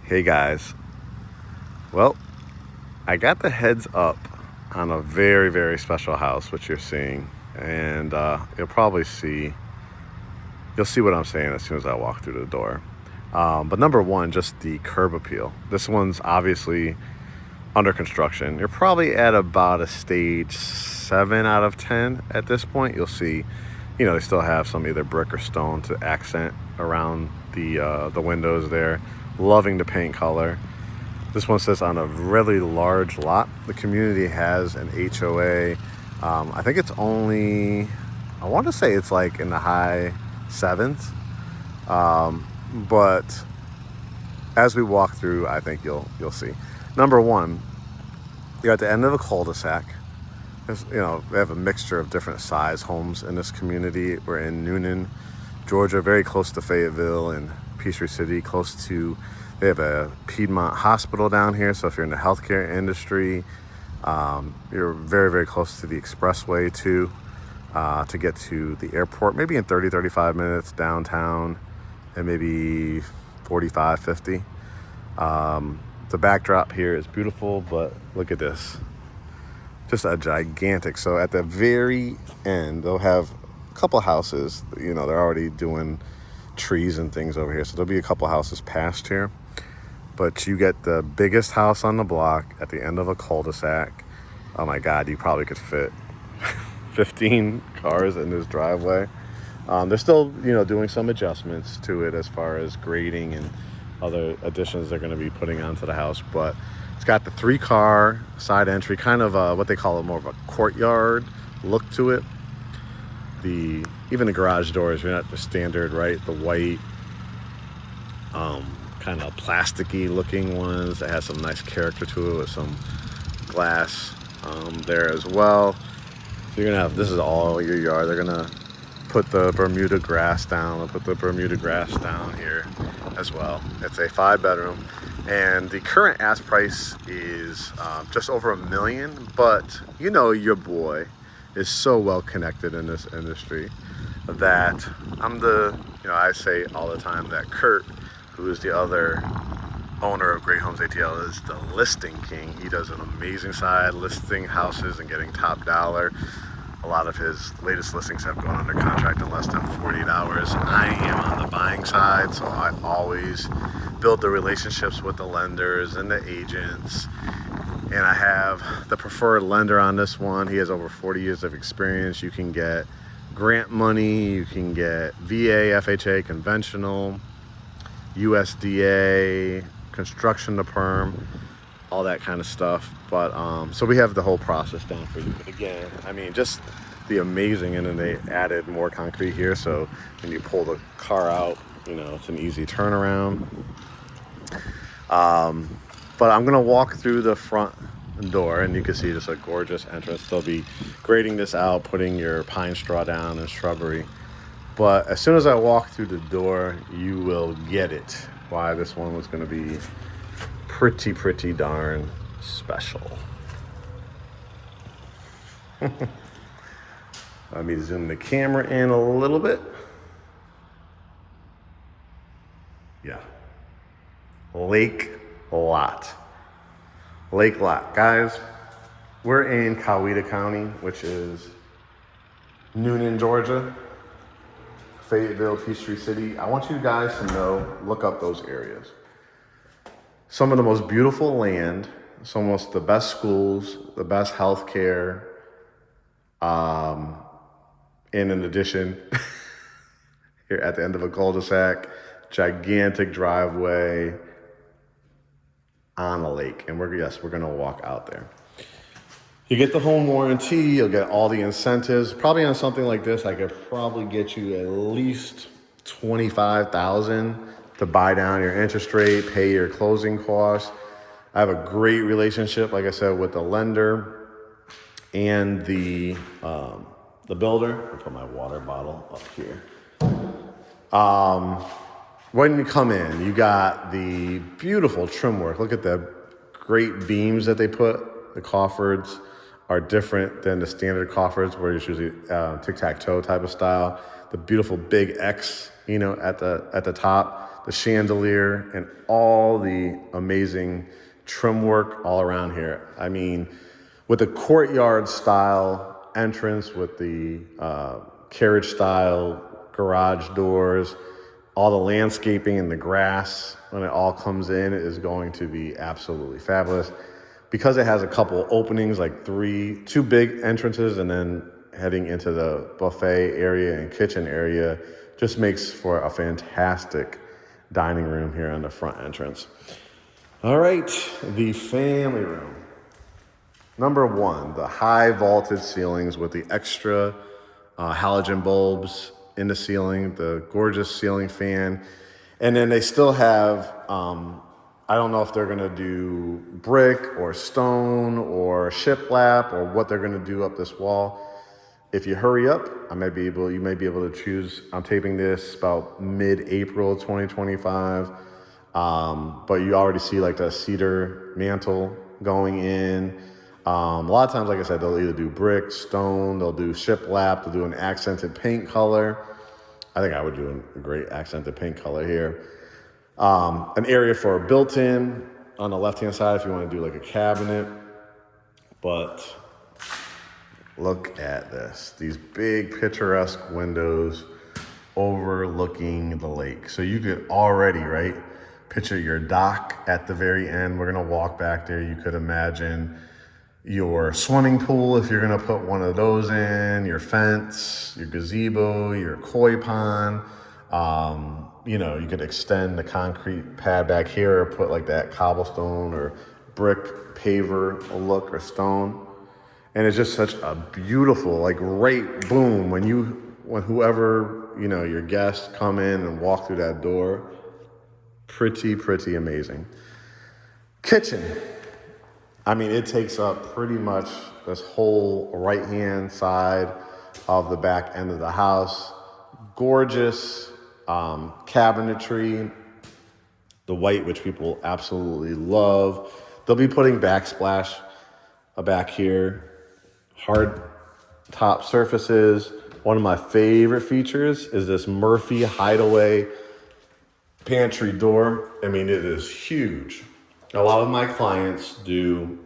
Hey guys, well, I got the heads up on a very, very special house, which you're seeing, and you'll see what I'm saying as soon as I walk through the door. But number one, just the curb appeal. This one's obviously under construction. You're probably at about a stage 7 out of 10 at this point. You'll see, they still have some either brick or stone to accent around the windows there. Loving the paint color. This one sits on a really large lot. The community has an HOA. I think it's only, I want to say it's like in the high sevens. But as we walk through, I think you'll see. Number one, you're at the end of a cul-de-sac. They have a mixture of different size homes in this community. We're in Newnan, Georgia, very close to Fayetteville and Peachtree City, they have a Piedmont hospital down here. So if you're in the healthcare industry, you're very, very close to the expressway too, to get to the airport, maybe in 30, 35 minutes downtown, and maybe 45, 50. The backdrop here is beautiful, but look at this. Just a gigantic. So at the very end, they'll have a couple houses. They're already doing trees and things over here. So there'll be a couple houses past here. But you get the biggest house on the block at the end of a cul-de-sac. Oh my God, you probably could fit 15 cars in this driveway. They're still, doing some adjustments to it as far as grading and other additions they're going to be putting onto the house. But it's got the 3-car side entry, kind of what they call more of a courtyard look to it. Even the garage doors, you're not the standard, right? The white, kind of plasticky looking ones that has some nice character to it with some glass there as well. So you're gonna have, this is all your yard. They're gonna put the Bermuda grass down. They'll put the Bermuda grass down here as well. It's a 5-bedroom, and the current ask price is just over $1 million. But your boy is so well connected in this industry that I say all the time that Kurt, who is the other owner of GreatHomesATL, is the listing king. He does an amazing side listing houses and getting top dollar. A lot of his latest listings have gone under contract in less than 48 hours. I am on the buying side, so I always build the relationships with the lenders and the agents. And I have the preferred lender on this one. He has over 40 years of experience. You can get grant money, you can get VA, FHA, conventional, USDA, construction to perm, all that kind of stuff. But so we have the whole process down for you. But again, just the amazing. And then they added more concrete here, so when you pull the car out, it's an easy turnaround. But I'm gonna walk through the front door, and you can see just a gorgeous entrance. They'll be grading this out, putting your pine straw down and shrubbery. But as soon as I walk through the door, you will get it, why this one was gonna be pretty darn special. Let me zoom the camera in a little bit. Yeah. Lake lot. Guys, we're in Coweta County, which is Newnan, Georgia, Fayetteville, Peachtree City. I want you guys to know, look up those areas. Some of the most beautiful land, some of the best schools, the best healthcare, and in addition, here at the end of a cul-de-sac, gigantic driveway on a lake. And we're gonna walk out there. You get the home warranty, you'll get all the incentives. Probably on something like this, I could probably get you at least $25,000 to buy down your interest rate, pay your closing costs. I have a great relationship, like I said, with the lender and the builder. I'll put my water bottle up here. When you come in, you got the beautiful trim work. Look at the great beams that they put. The coffers are different than the standard coffers, where it's usually tic-tac-toe type of style. The beautiful big X, at the top. the chandelier, and all the amazing trim work all around here. I mean, with the courtyard style entrance, with the carriage style garage doors, all the landscaping and the grass, when it all comes in, is going to be absolutely fabulous. Because it has a couple openings, like two big entrances, and then heading into the buffet area and kitchen area, just makes for a fantastic dining room here on the front entrance. All right, the family room. Number one, the high vaulted ceilings with the extra halogen bulbs in the ceiling, the gorgeous ceiling fan. And then they still have, I don't know if they're gonna do brick or stone or shiplap or what they're gonna do up this wall. If you hurry up, you may be able to choose. I'm taping this about mid-April 2025. But you already see like the cedar mantle going in. A lot of times, like I said, they'll either do brick, stone, they'll do shiplap, they'll do an accented paint color. I think I would do a great accented paint color here. An area for a built-in on the left-hand side if you want to do like a cabinet. But look at this. These big picturesque windows overlooking the lake. So you could already, right, picture your dock at the very end. We're going to walk back there. You could imagine your swimming pool if you're going to put one of those in, your fence, your gazebo, your koi pond. You could extend the concrete pad back here or put like that cobblestone or brick paver look or stone. And it's just such a beautiful, like right boom, when whoever, your guests come in and walk through that door, pretty amazing. Kitchen. I mean, it takes up pretty much this whole right-hand side of the back end of the house. Gorgeous cabinetry, the white, which people absolutely love. They'll be putting backsplash back here. Hard top surfaces. One of my favorite features is this Murphy Hideaway pantry door. I mean, it is huge. A lot of my clients do,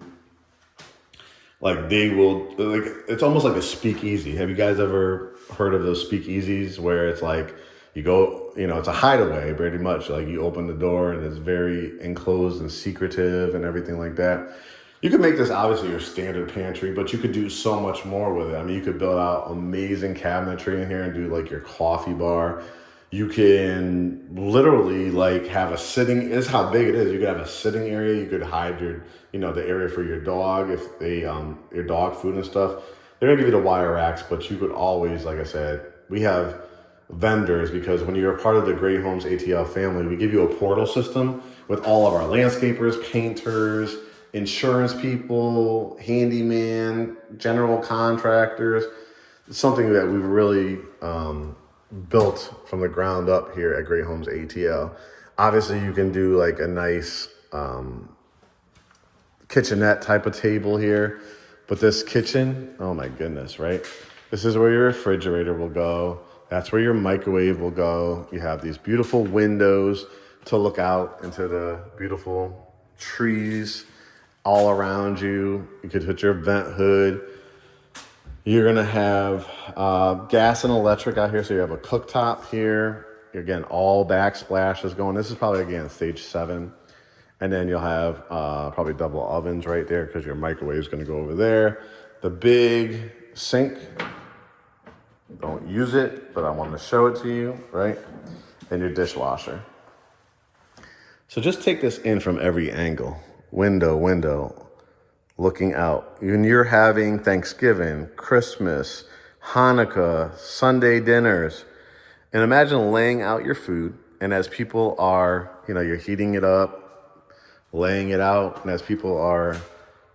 it's almost like a speakeasy. Have you guys ever heard of those speakeasies where it's like you go, it's a hideaway pretty much. Like you open the door and it's very enclosed and secretive and everything like that. You could make this obviously your standard pantry, but you could do so much more with it. I mean, you could build out amazing cabinetry in here and do like your coffee bar. You can literally have a sitting, this is how big it is. You could have a sitting area. You could hide the area for your dog, if they, your dog food and stuff. They're gonna give you the wire racks, but you could always, like I said, we have vendors because when you're a part of the GreatHomesATL family, we give you a portal system with all of our landscapers, painters, insurance people, handyman, general contractors. It's something that we've really built from the ground up here at GreatHomesATL. Obviously, you can do like a nice kitchenette type of table here, but this kitchen, oh my goodness, right? This is where your refrigerator will go. That's where your microwave will go. You have these beautiful windows to look out into the beautiful trees all around you. You could put your vent hood. You're gonna have gas and electric out here. So you have a cooktop here. Again, all backsplashes going. This is probably, again, stage 7. And then you'll have probably double ovens right there because your microwave is gonna go over there. The big sink, don't use it, but I want to show it to you, right? And your dishwasher. So just take this in from every angle. Window, looking out. When you're having Thanksgiving, Christmas, Hanukkah, Sunday dinners, and imagine laying out your food, and as people are, you're heating it up, laying it out, and as people are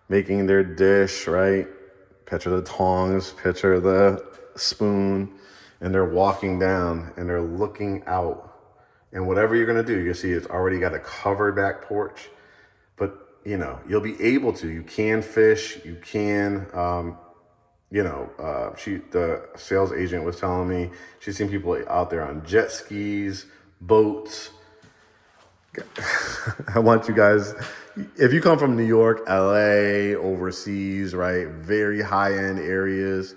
making their dish, right? Picture the tongs, picture the spoon, and they're walking down and they're looking out. And whatever you're gonna do, you see it's already got a covered back porch, but you'll be able to, you can fish, you can, the sales agent was telling me she's seen people out there on jet skis, boats. I want you guys, if you come from New York, LA, overseas, right, very high-end areas,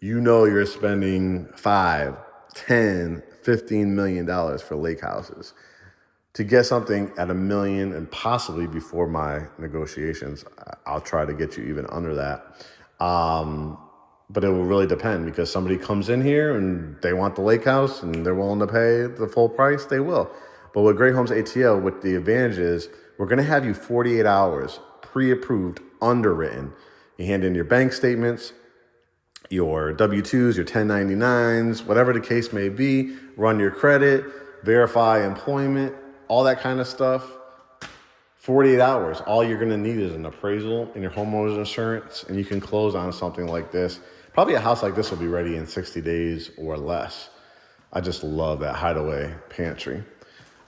you know you're spending 5, 10, $15 million for lake houses. To get something at $1 million and possibly before my negotiations, I'll try to get you even under that. But it will really depend, because somebody comes in here and they want the lake house and they're willing to pay the full price, they will. But with Great Homes ATL, what the advantage is, we're going to have you 48 hours pre-approved, underwritten. You hand in your bank statements, your W-2s, your 1099s, whatever the case may be, run your credit, verify employment, all that kind of stuff. 48 hours. All you're going to need is an appraisal and your homeowner's insurance, and you can close on something like this. Probably a house like this will be ready in 60 days or less. I just love that hideaway pantry.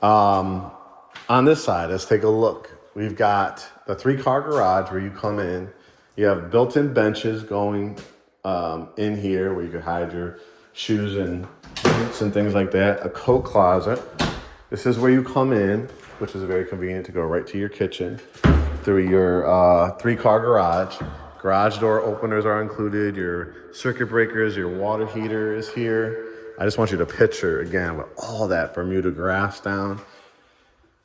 On this side, let's take a look. We've got the 3-car garage where you come in. You have built-in benches going in here where you can hide your shoes and boots and things like that. A coat closet. This is where you come in, which is very convenient to go right to your kitchen through your 3-car garage. Garage door openers are included. Your circuit breakers, your water heater is here. I just want you to picture, again, with all that Bermuda grass down.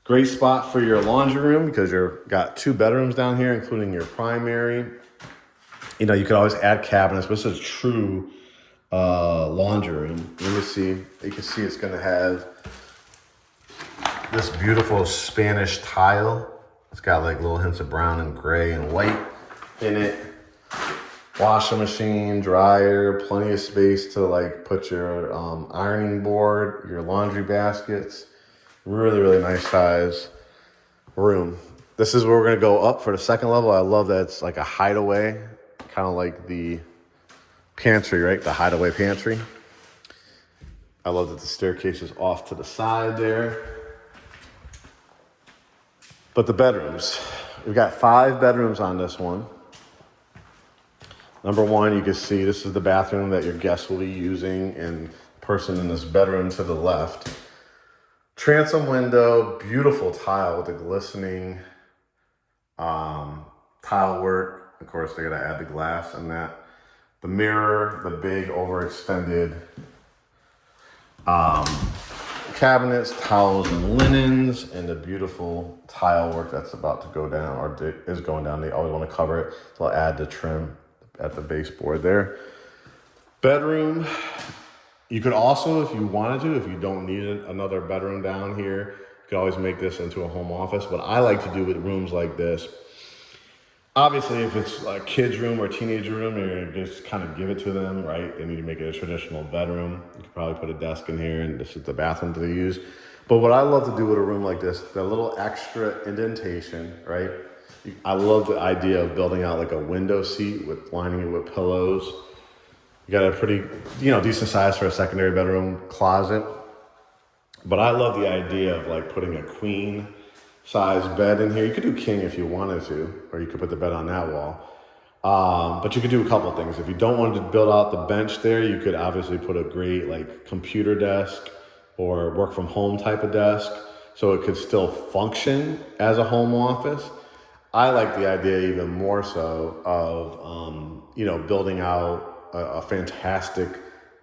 Great spot for your laundry room, because you've got 2 bedrooms down here, including your primary. You know, you could always add cabinets, but this is a true laundry room. Let me see. You can see it's going to have this beautiful Spanish tile. It's got like little hints of brown and gray and white in it. Washing machine, dryer, plenty of space to like put your ironing board, your laundry baskets. Really, really nice size room. This is where we're gonna go up for the second level. I love that it's like a hideaway, kind of like the pantry, right? The hideaway pantry. I love that the staircase is off to the side there. But the bedrooms, we've got 5 bedrooms on this one. Number 1, you can see this is the bathroom that your guests will be using, and the person in this bedroom to the left. Transom window, beautiful tile with the glistening tile work. Of course, they're gonna add the glass and that. The mirror, the big overextended cabinets, towels and linens, and the beautiful tile work that's about to go down, or is going down. They always want to cover it. They'll add the trim at the baseboard there. Bedroom, you could also, if you wanted to, if you don't need another bedroom down here, you could always make this into a home office. What I like to do with rooms like this, obviously if it's a kid's room or teenager room, you're gonna just kind of give it to them, right? They need to make it a traditional bedroom. You could probably put a desk in here, and this is the bathroom that they use. But what I love to do with a room like this, the little extra indentation, right? I love the idea of building out like a window seat with lining it with pillows. You got a pretty, decent size for a secondary bedroom closet. But I love the idea of like putting a queen size bed in here. You could do king if you wanted to, or you could put the bed on that wall. But you could do a couple things. If you don't want to build out the bench there, you could obviously put a great like computer desk or work from home type of desk, so it could still function as a home office. I like the idea even more so of, building out a fantastic,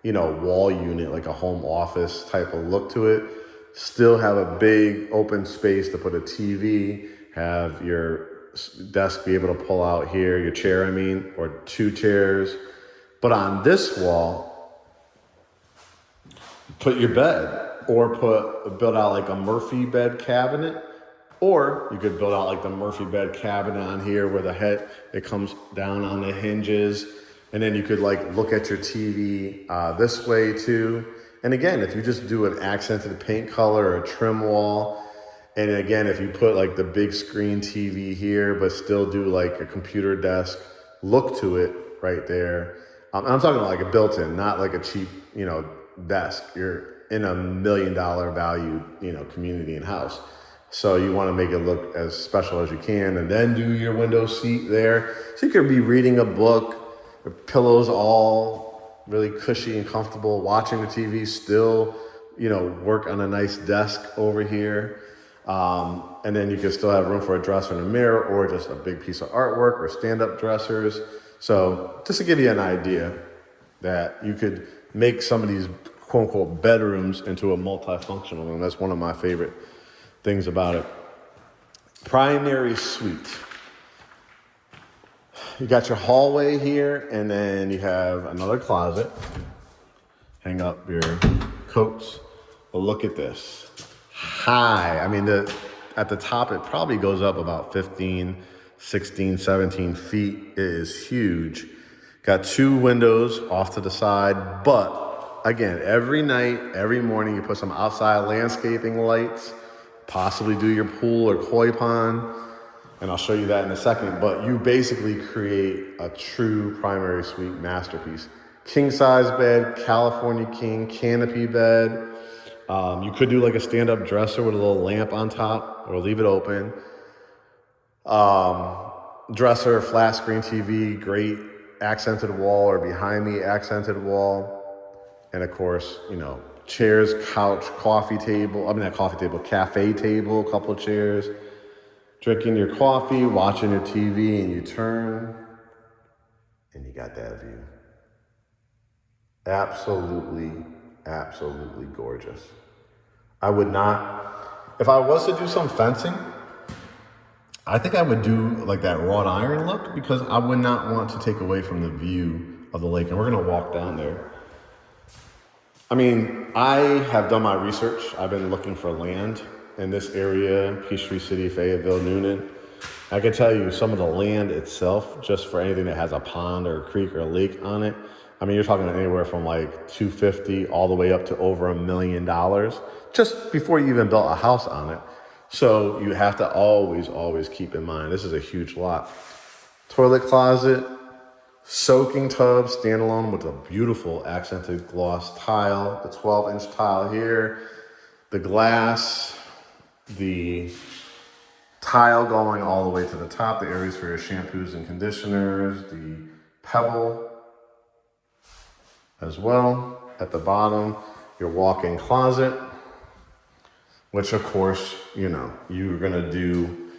wall unit, like a home office type of look to it. Still have a big open space to put a TV, have your desk be able to pull out here, your chair, or 2 chairs. But on this wall, put your bed, or build out like a Murphy bed cabinet. Or you could build out like the Murphy bed cabinet on here where it comes down on the hinges. And then you could like look at your TV this way too. And again, if you just do an accented paint color or a trim wall, and again, if you put like the big screen TV here, but still do like a computer desk look to it right there. I'm talking like a built-in, not like a cheap, desk. You're in a $1 million value, community and house. So you want to make it look as special as you can, and then do your window seat there. So you could be reading a book, the pillows all really cushy and comfortable, watching the TV, still, work on a nice desk over here. And then you can still have room for a dresser and a mirror, or just a big piece of artwork, or stand-up dressers. So just to give you an idea that you could make some of these quote-unquote bedrooms into a multifunctional room. That's one of my favorite things about it. Primary suite. You got your hallway here, and then you have another closet. Hang up your coats. But look at this. High. I mean, at the top, it probably goes up about 15, 16, 17 feet. It is huge. Got 2 windows off to the side, but again, every night, every morning, you put some outside landscaping lights, possibly do your pool or koi pond, and I'll show you that in a second, but you basically create a true primary suite masterpiece. King size bed, California king, canopy bed. You could do like a stand-up dresser with a little lamp on top, or leave it open. Dresser, flat screen TV, great accented wall, or behind me accented wall. And of course, you know, chairs, couch, coffee table, not coffee table, cafe table, a couple of chairs. Drinking your coffee, watching your TV, and you turn, and you got that view. Absolutely, absolutely gorgeous. I would not, if I was to do some fencing, I think I would do like that wrought iron look, because I would not want to take away from the view of the lake. And we're gonna walk down there. I mean, I have done my research. I've been looking for land in this area, Peachtree City, Fayetteville, Newnan. I can tell you some of the land itself, just for anything that has a pond or a creek or a lake on it, I mean, you're talking anywhere from like $250 all the way up to over $1 million, just before you even built a house on it. So you have to always keep in mind, this is a huge lot. Toilet closet, soaking tub, standalone with a beautiful accented gloss tile, the 12-inch tile here, the glass, the tile going all the way to the top, the areas for your shampoos and conditioners, the pebble as well. At the bottom, your walk-in closet, which of course, you know, you're gonna do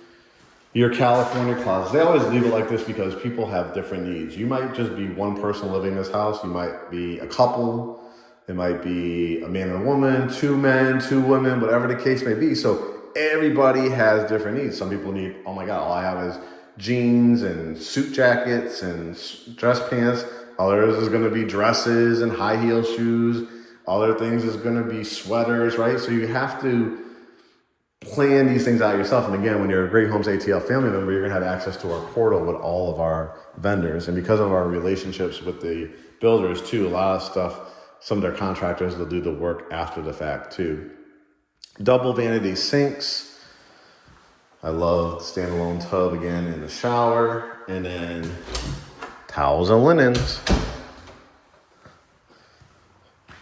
your California closet. They always leave it like this because people have different needs. You might just be one person living in this house. You might be a couple. It might be a man and a woman, 2 men, 2 women, whatever the case may be. So everybody has different needs. Some people need, oh my God, all I have is jeans and suit jackets and dress pants. Others is gonna be dresses and high heel shoes. Other things is gonna be sweaters, right? So you have to plan these things out yourself. And again, when you're a GreatHomesATL family member, you're gonna have access to our portal with all of our vendors. And because of our relationships with the builders too, a lot of stuff, some of their contractors will do the work after the fact too. Double vanity sinks. I love the standalone tub again in the shower. And then towels and linens.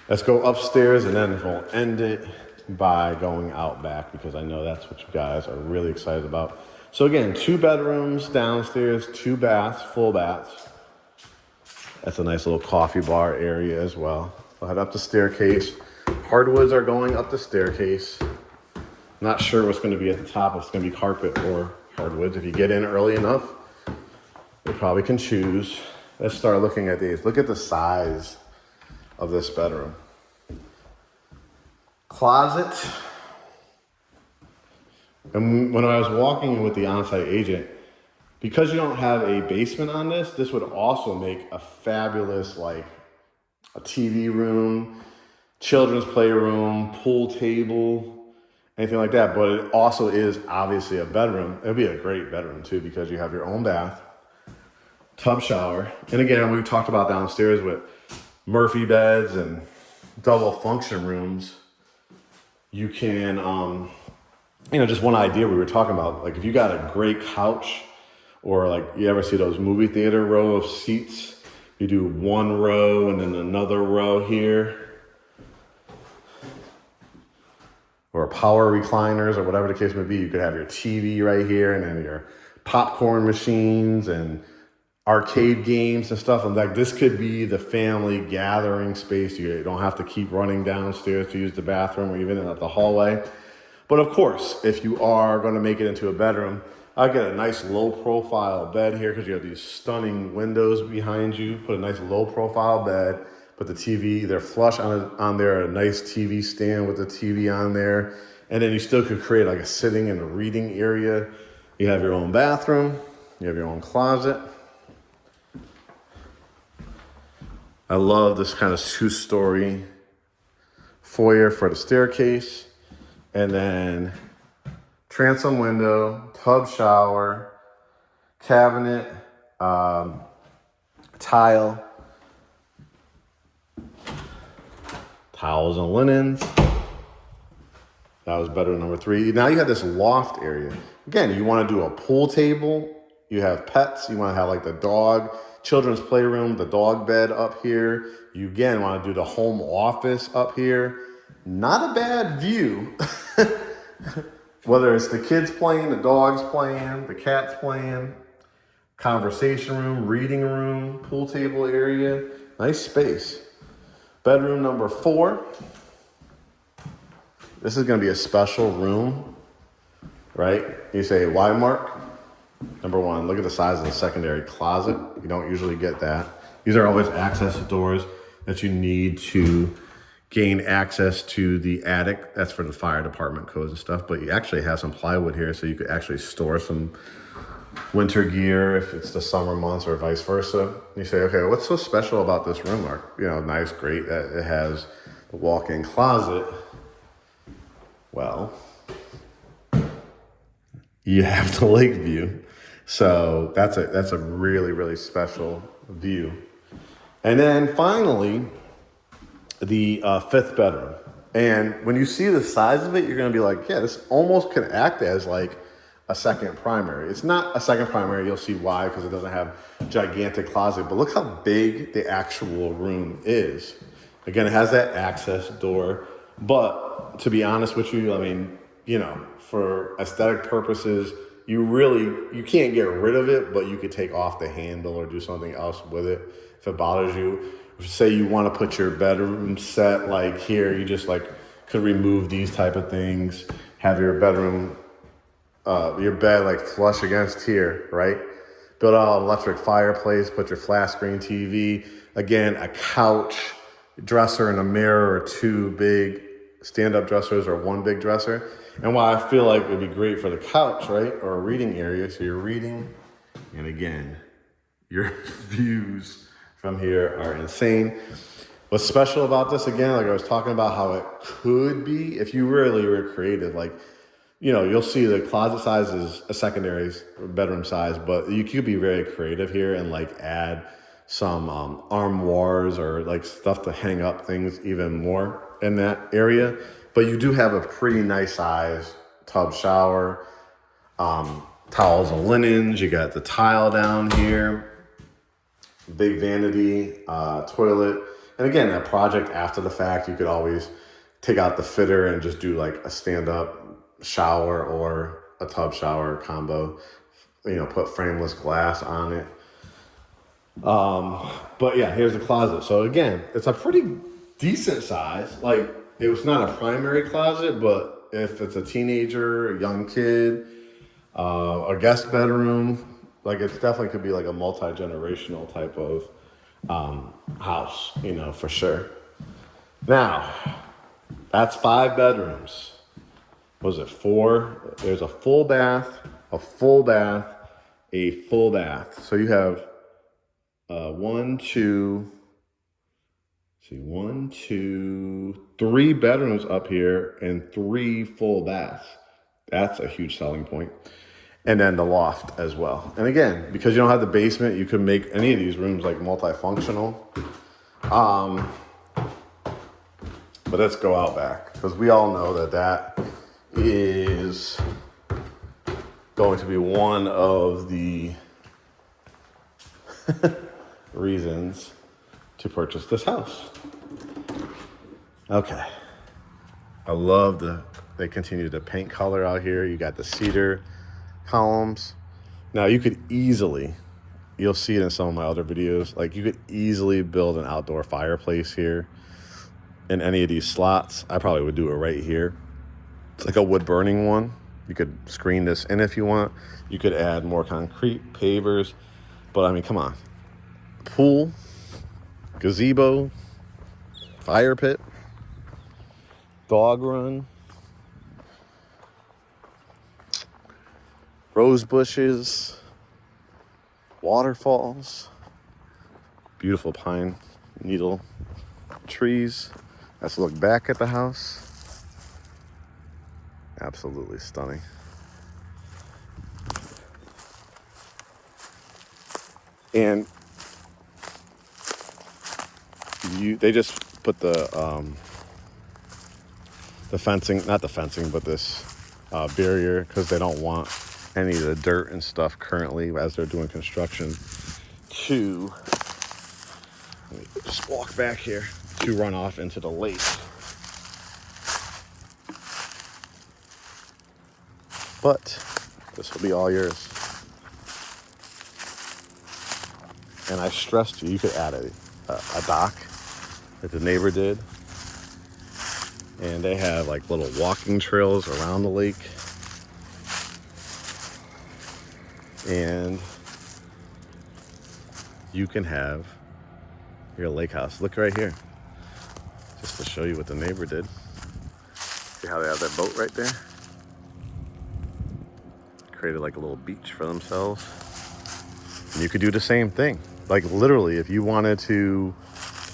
Let's go upstairs, and then we'll end it by going out back, because I know that's what you guys are really excited about. So again, 2 bedrooms downstairs, 2 baths, full baths. That's a nice little coffee bar area as well. We'll head up the staircase. Hardwoods are going up the staircase. Not sure what's gonna be at the top, if it's gonna be carpet or hardwoods. If you get in early enough, you probably can choose. Let's start looking at these. Look at the size of this bedroom. Closet. And when I was walking with the on-site agent, because you don't have a basement on this, this would also make a fabulous, like a TV room, children's playroom, pool table, anything like that. But it also is obviously a bedroom. It'd be a great bedroom too, because you have your own bath, tub shower. And again, we talked about downstairs with Murphy beds and double function rooms. You can, you know, just one idea we were talking about, like if you got a great couch, or like you ever see those movie theater row of seats, you do 1 row and then another row here, or power recliners or whatever the case may be. You could have your TV right here, and then your popcorn machines and arcade games and stuff. And like, this could be the family gathering space. You don't have to keep running downstairs to use the bathroom, or even in the hallway. But of course, if you are going to make it into a bedroom, I'll get a nice low profile bed here because you have these stunning windows behind you. Put a nice low profile bed, put the TV either flush on there, a nice TV stand with the TV on there. And then you still could create like a sitting and a reading area. You have your own bathroom, you have your own closet. I love this kind of 2-story foyer for the staircase. And then transom window, tub shower, cabinet, tile, towels and linens. That was bedroom number 3. Now you have this loft area. Again, you want to do a pool table. You have pets. You want to have like the dog, children's playroom, the dog bed up here. You again want to do the home office up here. Not a bad view. Whether it's the kids playing, the dogs playing, the cats playing, conversation room, reading room, pool table area. Nice space. Bedroom number 4. This is going to be a special room, right? You say, why, Mark? Number 1, look at the size of the secondary closet. You don't usually get that. These are always access doors that you need to gain access to the attic. That's for the fire department codes and stuff, but you actually have some plywood here so you could actually store some winter gear if it's the summer months or vice versa. You say, okay, what's so special about this room, Mark? You know, nice, great, that it has the walk-in closet. Well, you have the lake view. So that's a really, really special view. And then finally, the 5th bedroom. And when you see the size of it, you're gonna be like, yeah, this almost can act as like a second primary. It's not a second primary, you'll see why, because it doesn't have gigantic closet, but look how big the actual room is. Again, it has that access door, but to be honest with you, I mean, you know, for aesthetic purposes, you can't get rid of it, but you could take off the handle or do something else with it if it bothers you. Say you want to put your bedroom set like here, you just like could remove these type of things, have your bedroom, your bed like flush against here, right? Build out an electric fireplace, put your flat screen TV, again, a couch, dresser and a mirror, or 2 big stand-up dressers or 1 big dresser. And why I feel like it would be great for the couch, right? Or a reading area. So you're reading, and again, your views from here are insane. What's special about this, again, like I was talking about how it could be, if you really were creative, like, you know, you'll see the closet size is a secondary bedroom size, but you could be very creative here and like add some armoires or like stuff to hang up things even more in that area. But you do have a pretty nice size tub shower, towels and linens. You got the tile down here, big vanity, toilet. And again, a project after the fact, you could always take out the fitter and just do like a stand-up shower or a tub shower combo, you know, put frameless glass on it. But yeah, here's the closet. So again, it's a pretty decent size. Like, it was not a primary closet, but if it's a teenager, a young kid, a guest bedroom, like it definitely could be like a multi-generational type of house, you know, for sure. Now, that's 5 bedrooms. Was it 4? There's a full bath, a full bath, a full bath. So you have 1, 2, 3 bedrooms up here and 3 full baths. That's a huge selling point. And then the loft as well. And again, because you don't have the basement, you can make any of these rooms like multifunctional. But let's go out back, because we all know that that is going to be one of the reasons to purchase this house. Okay. I love they continue to paint color out here. You got the cedar columns. Now you could easily, you'll see it in some of my other videos, like you could easily build an outdoor fireplace here in any of these slots. I probably would do it right here. It's like a wood burning one. You could screen this in if you want. You could add more concrete, pavers. But I mean, come on. Pool, gazebo, fire pit, dog run, rose bushes, waterfalls, beautiful pine needle trees. Let's look back at the house. Absolutely stunning. And they just put the fencing, not the fencing, but this barrier, because they don't want any of the dirt and stuff currently as they're doing construction to, let me just walk back here, to run off into the lake. But this will be all yours. And I stressed you could add a dock that the neighbor did. And they have like little walking trails around the lake. And you can have your lake house. Look right here. Just to show you what the neighbor did. See how they have that boat right there? Created like a little beach for themselves. And you could do the same thing. Like literally, if you wanted to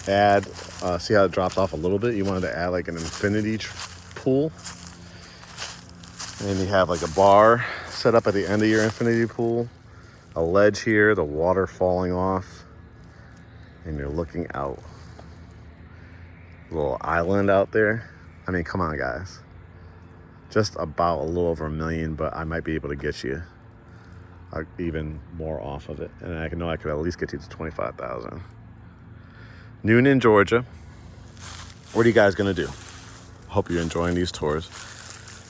add, see how it drops off a little bit? You wanted to add like an infinity pool. And you have like a bar set up at the end of your infinity pool. A ledge here, the water falling off. And you're looking out. A little island out there. I mean, come on, guys. Just about a little over $1 million, but I might be able to get you even more off of it. And I know I could at least get you to $25,000. Newnan, Georgia. What are you guys gonna do? Hope you're enjoying these tours.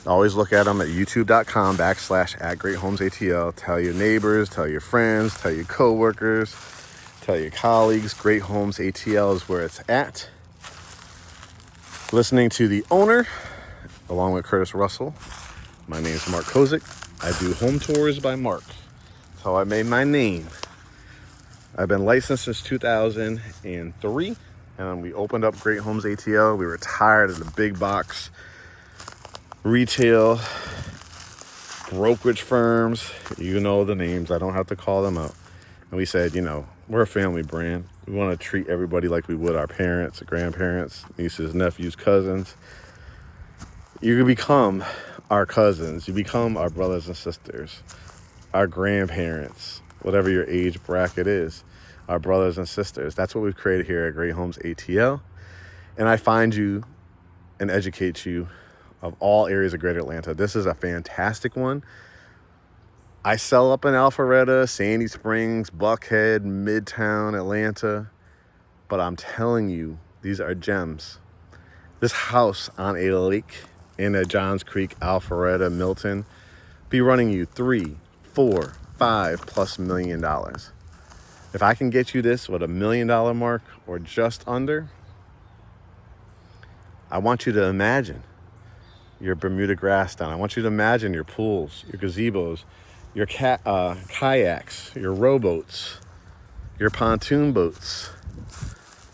Always look at them at youtube.com/@GreatHomesATL. Tell your neighbors, tell your friends, tell your coworkers, tell your colleagues. Great Homes ATL is where it's at. Listening to the owner, along with Curtis Russell. My name is Mark Kozik. I do home tours by Mark. That's how I made my name. I've been licensed since 2003, and we opened up Great Homes ATL. We were tired of the big box retail brokerage firms. You know the names. I don't have to call them out. And we said, you know, we're a family brand. We want to treat everybody like we would our parents, grandparents, nieces, nephews, cousins. You become our cousins. You become our brothers and sisters, our grandparents, whatever your age bracket is, our brothers and sisters. That's what we've created here at Great Homes ATL. And I find you and educate you of all areas of Greater Atlanta. This is a fantastic one. I sell up in Alpharetta, Sandy Springs, Buckhead, Midtown, Atlanta. But I'm telling you, these are gems. This house on a lake in a Johns Creek, Alpharetta, Milton, be running you $3, $4, $5+ million. If I can get you this with $1 million mark or just under, I want you to imagine your Bermuda grass down. I want you to imagine your pools, your gazebos, your kayaks, your rowboats, your pontoon boats,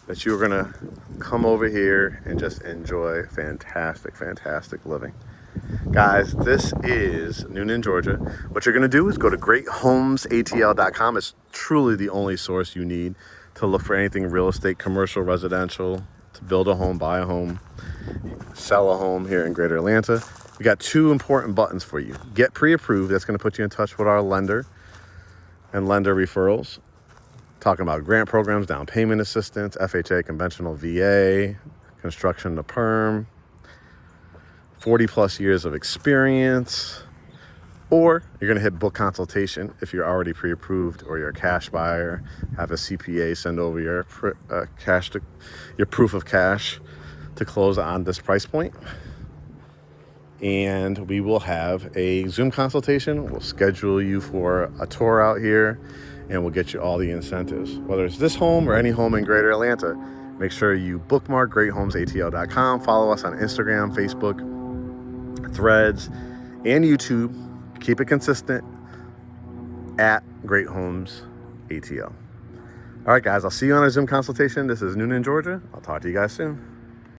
that you're gonna come over here and just enjoy fantastic, fantastic living. Guys, this is Newnan, Georgia. What you're gonna do is go to GreatHomesATL.com. It's truly the only source you need to look for anything real estate, commercial, residential, to build a home, buy a home, sell a home here in Greater Atlanta. We got 2 important buttons for you. Get pre-approved. That's gonna put you in touch with our lender and lender referrals. Talking about grant programs, down payment assistance, FHA, conventional VA, construction to perm, 40+ years of experience. Or you're gonna hit book consultation if you're already pre-approved or you're a cash buyer, have a CPA send over your proof of cash to close on this price point. And we will have a Zoom consultation. We'll schedule you for a tour out here, and we'll get you all the incentives. Whether it's this home or any home in Greater Atlanta, make sure you bookmark GreatHomesATL.com. Follow us on Instagram, Facebook, Threads, and YouTube. Keep it consistent at GreatHomesATL. All right, guys, I'll see you on a Zoom consultation. This is Newnan, Georgia. I'll talk to you guys soon.